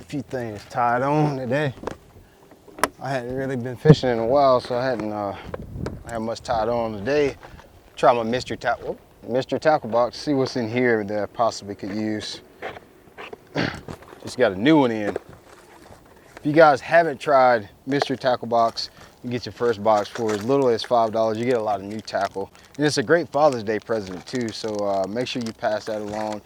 few things tied on today. I hadn't really been fishing in a while, so I hadn't had much tied on today. Try my mystery tackle box, see what's in here that I possibly could use. Just got a new one in. If you guys haven't tried mystery tackle box, you get your first box for as little as $5. You get a lot of new tackle. And it's a great Father's Day present too, so make sure you pass that along.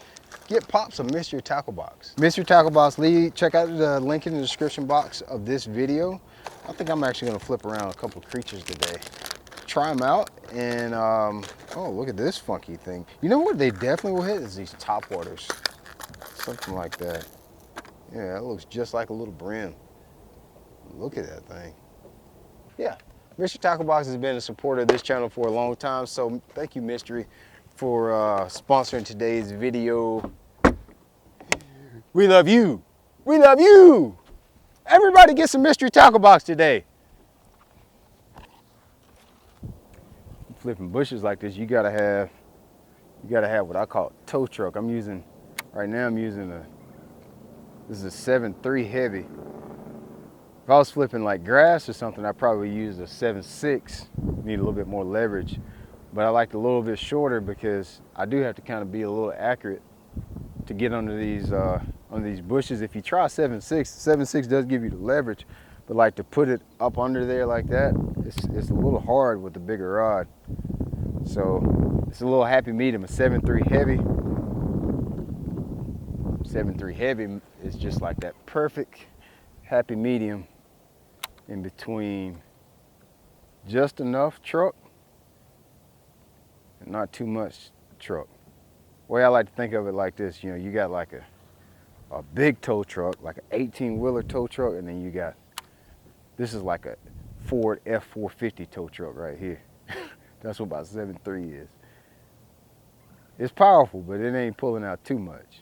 Get Pops a mystery tackle box. Mystery tackle box, check out the link in the description box of this video. I think I'm actually gonna flip around a couple of creatures today. Try them out and, oh, look at this funky thing. You know what they definitely will hit is these top waters. Something like that. Yeah, that looks just like a little brim. Look at that thing. Yeah, Mystery Tackle Box has been a supporter of this channel for a long time, so thank you, Mystery, for sponsoring today's video. We love you. We love you. Everybody get some Mystery Tackle Box today. Flipping bushes like this, you gotta have what I call a tow truck. Right now I'm using this is a 7.3 heavy. If I was flipping like grass or something, I'd probably use a 7.6, need a little bit more leverage. But I like it a little bit shorter because I do have to kind of be a little accurate to get under these bushes. If you try 7.6, 7.6 does give you the leverage, but like to put it up under there like that, it's a little hard with the bigger rod. So it's a little happy medium, a 7.3 heavy. 7.3 heavy is just like that perfect happy medium in between just enough truck and not too much truck. The way I like to think of it like this, you know, you got like a big tow truck, like an 18-wheeler tow truck, and then you got, this is like a Ford F450 tow truck right here. That's what about 7.3 is. It's powerful, but it ain't pulling out too much.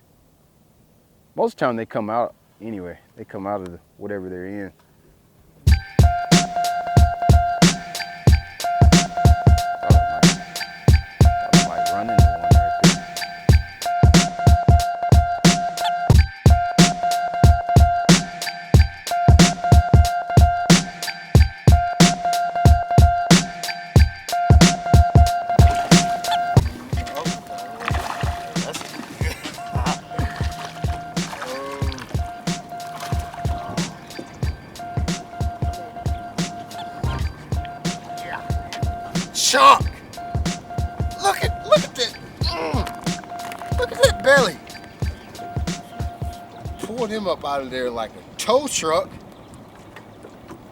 Most of the time they come out anyway. They come out of whatever they're in. I might run into one right there. Chunk! Look at that! Look at that belly! Pulled him up out of there like a tow truck.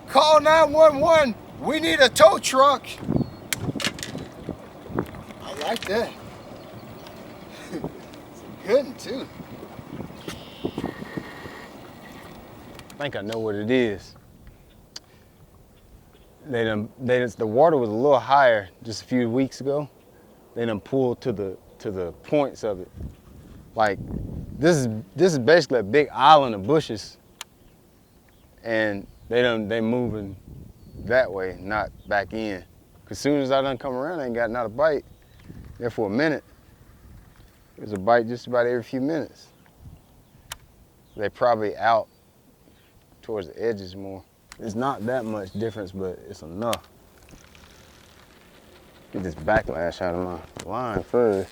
Call 911. We need a tow truck. I like that. It's a good one too. I think I know what it is. The water was a little higher just a few weeks ago. They done pulled to the points of it. Like this is basically a big island of bushes, and they moving that way, not back in. Cause soon as I done come around, I ain't got not a bite. There for a minute. There's a bite just about every few minutes. They probably out towards the edges more. It's not that much difference, but it's enough. Get this backlash out of my line first.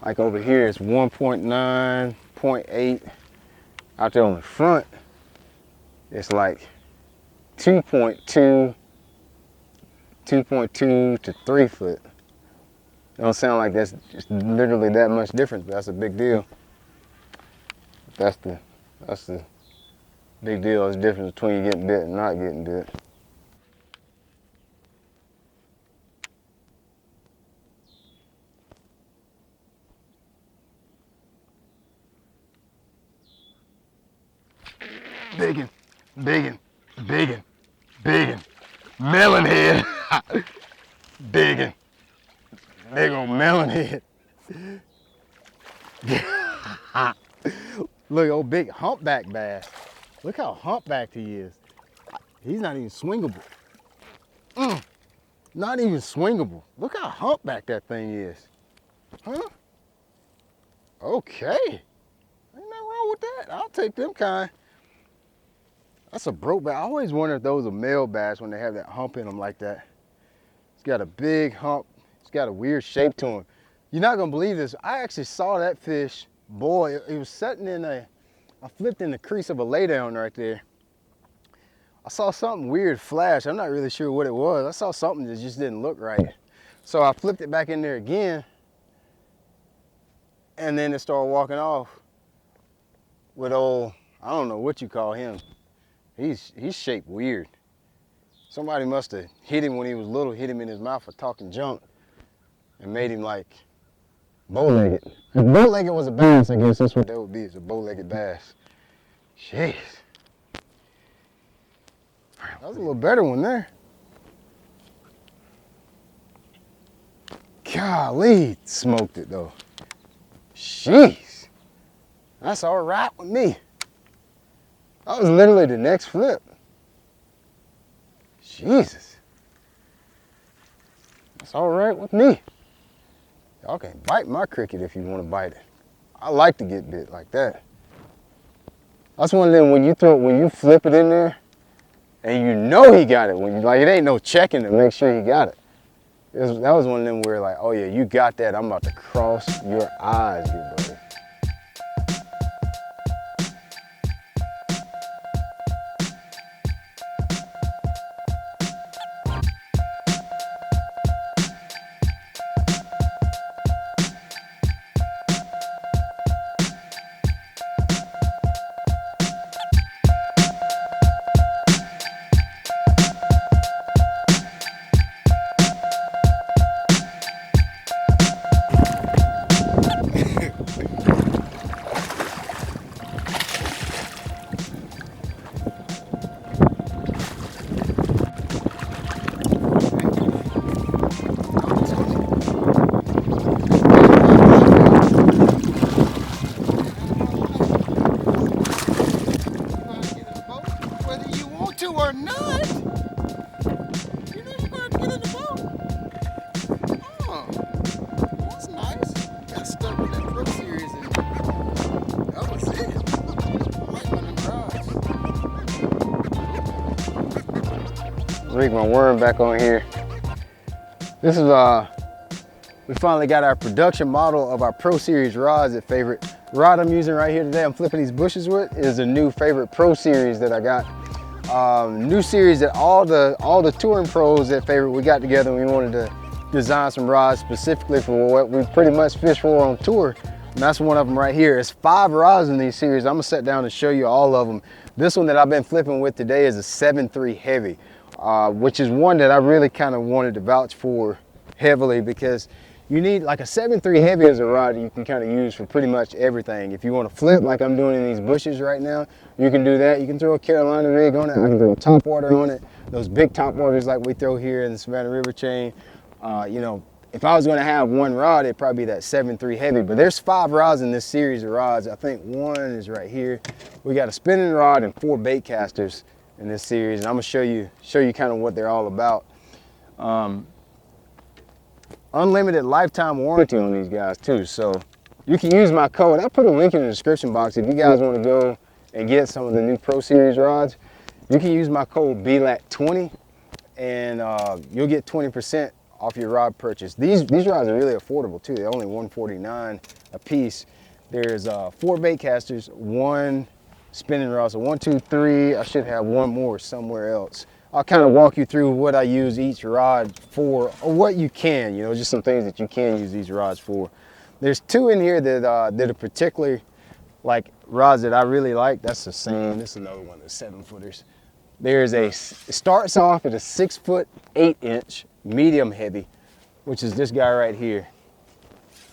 Like over here, it's 1.9, 0.8. Out there on the front, it's like 2.2 to 3 foot. It don't sound like that's just literally that much difference, but that's a big deal. That's the big deal, is the difference between getting bit and not getting bit. Biggin, biggin, biggin, biggin, melon head. Biggin, big old melon head. Look, old big humpback bass. Look how humpbacked he is. He's not even swingable. Not even swingable. Look how humpback that thing is. Huh? Okay. with that. I'll take them kind. That's a broke bass. I always wonder if those are male bass when they have that hump in them like that. It's got a big hump. It's got a weird shape to him. You're not gonna believe this. I actually saw that fish, boy, it was sitting in I flipped in the crease of a laydown right there. I saw something weird flash. I'm not really sure what it was. I saw something that just didn't look right. So I flipped it back in there again, and then it started walking off with old, I don't know what you call him. He's shaped weird. Somebody must have hit him when he was little, hit him in his mouth for talking junk, and made him like bow-legged. If bow-legged was a bass, I guess that's what that would be, is a bow-legged bass. Jeez. That was a little better one there. Golly, smoked it though. Jeez. That's all right with me. That was literally the next flip. Jesus. That's all right with me. Y'all can bite my cricket if you want to bite it. I like to get bit like that. That's one of them when you flip it in there and you know he got it. When you like, it ain't no checking to make sure he got it. That was one of them where like, oh yeah, you got that. I'm about to cross your eyes, here, buddy. Or not, you know you're going to get in the boat. Oh, that's nice. Got stuck with that Pro Series and that was it. Right on the garage. Rig my worm back on here. This is we finally got our production model of our Pro Series rods. That favorite rod I'm using right here today, I'm flipping these bushes with, is a new favorite Pro Series that I got. New series that all the touring pros that favorite, we got together and we wanted to design some rods specifically for what we pretty much fish for on tour. And that's one of them right here. It's 5 rods in these series. I'm gonna sit down and show you all of them. This one that I've been flipping with today is a 7.3 heavy, which is one that I really kind of wanted to vouch for heavily, because you need like a 7.3 heavy as a rod that you can kind of use for pretty much everything. If you want to flip like I'm doing in these bushes right now, you can do that. You can throw a Carolina rig on it. I can throw a top water on it. Those big top waters like we throw here in the Savannah River chain. You know, if I was going to have one rod, it'd probably be that 7.3 heavy. But there's 5 rods in this series of rods. I think one is right here. We got a spinning rod and 4 bait casters in this series, and I'm gonna show you kind of what they're all about. Unlimited lifetime warranty on these guys too, so you can use my code. I'll put a link in the description box if you guys want to go and get some of the new Pro Series rods. You can use my code BLAT20 and you'll get 20% off your rod purchase. These rods are really affordable too. They're only $149 a piece. There's 4 bait casters, 1 spinning rod, so 1, 2, 3. I should have one more somewhere else. I'll kind of walk you through what I use each rod for, or what you can, you know, just some things that you can use these rods for. There's 2 in here that are particularly like rods that I really like. That's the same. This is another one, the 7-footers. There's it starts off at a 6'8" medium heavy, which is this guy right here.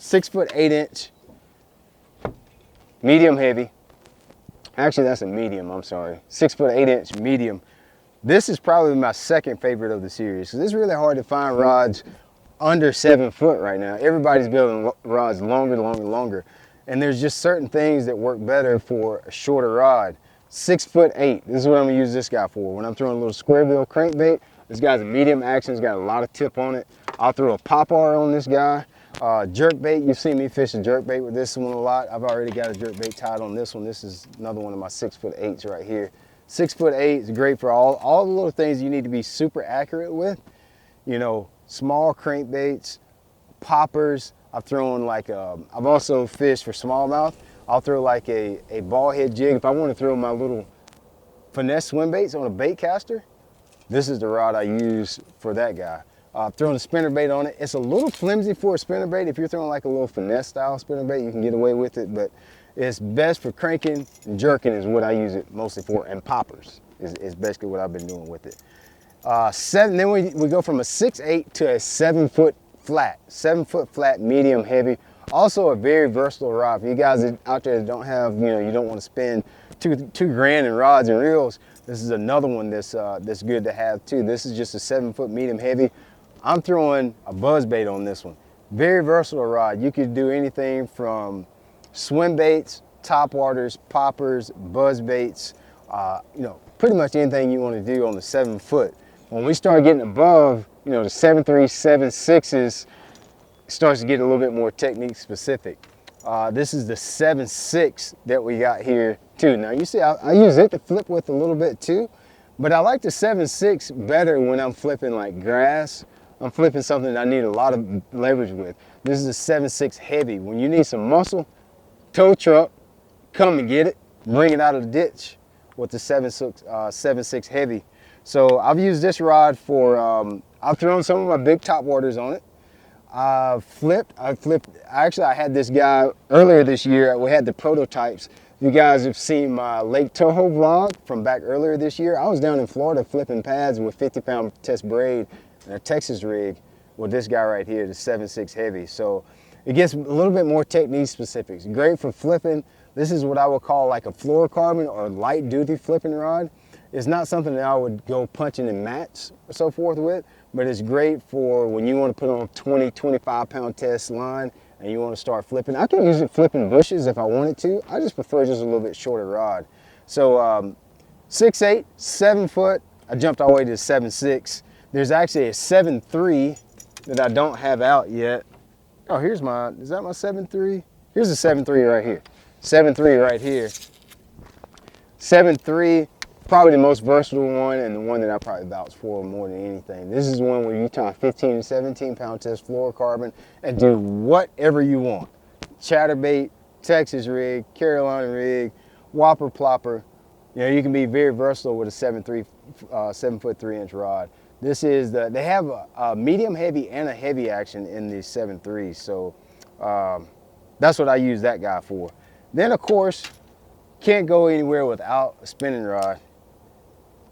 6'8" medium heavy. Actually, that's a medium, I'm sorry. 6'8" medium. This is probably my second favorite of the series, because it's really hard to find rods under 7 foot right now. Everybody's building rods longer. And there's just certain things that work better for a shorter rod. 6'8", this is what I'm gonna use this guy for. When I'm throwing a little square bill crankbait, this guy's a medium action, it's got a lot of tip on it. I'll throw a pop R on this guy. Jerkbait, you've seen me fish a jerkbait with this one a lot. I've already got a jerkbait tied on this one. This is another one of my 6'8" right here. 6'8" is great for all the little things you need to be super accurate with. You know, small crankbaits, poppers. I've thrown like, I've also fished for smallmouth. I'll throw like a ball head jig. If I want to throw my little finesse swim baits on a bait caster, this is the rod I use for that guy. Throwing a spinnerbait on it. It's a little flimsy for a spinnerbait. If you're throwing like a little finesse style spinnerbait, you can get away with it, but it's best for cranking and jerking is what I use it mostly for, and poppers is basically what I've been doing with it. Then we go from a 6'8" to a 7-foot flat. 7-foot flat, medium heavy. Also a very versatile rod. For you guys out there that don't have, you don't want to spend two grand in rods and reels, this is another one that's good to have too. This is just a 7-foot medium heavy. I'm throwing a buzz bait on this one. Very versatile rod. You could do anything from swim baits, top waters, poppers, buzz baits, pretty much anything you want to do on the 7-foot. When we start getting above, the 7.3, 7.6s, starts to get a little bit more technique specific. This is the 7.6 that we got here too. Now you see, I use it to flip with a little bit too, but I like the 7.6 better when I'm flipping like grass. I'm flipping something that I need a lot of leverage with. This is a 7.6 heavy. When you need some muscle, tow truck, come and get it, bring it out of the ditch with the 7.6 heavy. So I've used this rod for, I've thrown some of my big top waters on it. I had this guy earlier this year. We had the prototypes. You guys have seen my Lake Toho vlog from back earlier this year. I was down in Florida flipping pads with 50-pound test braid and a Texas rig with this guy right here, the 7.6 heavy. So it gets a little bit more technique specifics. Great for flipping. This is what I would call like a fluorocarbon or light duty flipping rod. It's not something that I would go punching in mats or so forth with, but it's great for when you want to put on a 20, 25-pound test line and you want to start flipping. I can use it flipping bushes if I wanted to. I just prefer just a little bit shorter rod. So 6'8", 7-foot. I jumped all the way to 7.6. There's actually a 7.3 that I don't have out yet. Oh, is that my 7.3? Here's a 7.3 right here. 7.3 right here. 7.3, probably the most versatile one and the one that I probably vouch for more than anything. This is one where you tie 15 to 17-pound test fluorocarbon and do whatever you want. Chatterbait, Texas rig, Carolina rig, whopper plopper. You can be very versatile with a 7-foot 3-inch rod. This is they have a medium heavy and a heavy action in the 7.3, so that's what I use that guy for. Then of course, can't go anywhere without a spinning rod.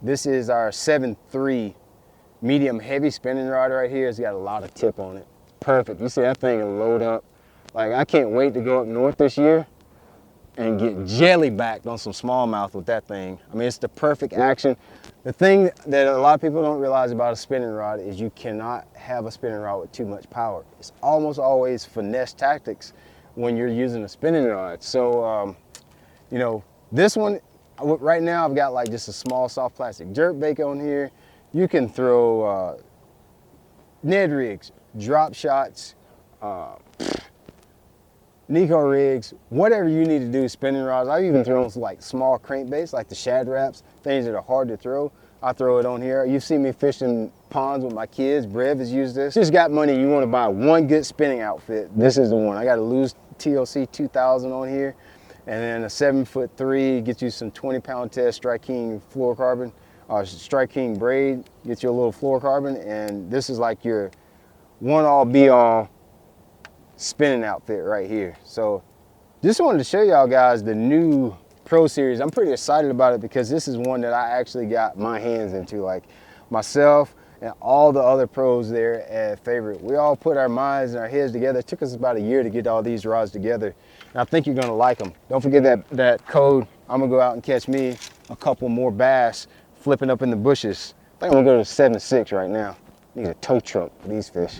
This is our 7.3 medium heavy spinning rod right here. It's got a lot of tip on it. Perfect. You see that thing will load up. Like, I can't wait to go up north this year and get jelly backed on some smallmouth with that thing. I mean, it's the perfect action. The thing that a lot of people don't realize about a spinning rod is you cannot have a spinning rod with too much power. It's almost always finesse tactics when you're using a spinning rod. So, this one, right now I've got like just a small soft plastic jerkbait on here. You can throw Ned rigs, drop shots, Nico rigs, whatever you need to do, spinning rods. I've even thrown like small crankbaits, like the shad wraps, things that are hard to throw. I throw it on here. You've seen me fishing ponds with my kids. Brev has used this. Just got money, you want to buy one good spinning outfit, this is the one. I got a loose TLC 2000 on here, and then a 7'3" gets you some 20-pound test Strike King fluorocarbon, Strike King braid, gets you a little fluorocarbon, and this is like your one-all be-all spinning outfit right here. So just wanted to show y'all guys the new Pro Series. I'm pretty excited about it because this is one that I actually got my hands into. Like, myself and all the other pros there at Favorite, we all put our minds and our heads together. It took us about a year to get all these rods together, and I think you're gonna like them. Don't forget that code. I'm gonna go out and catch me a couple more bass flipping up in the bushes. I think I'm gonna go to 7.6 right now. Need a tow truck for these fish.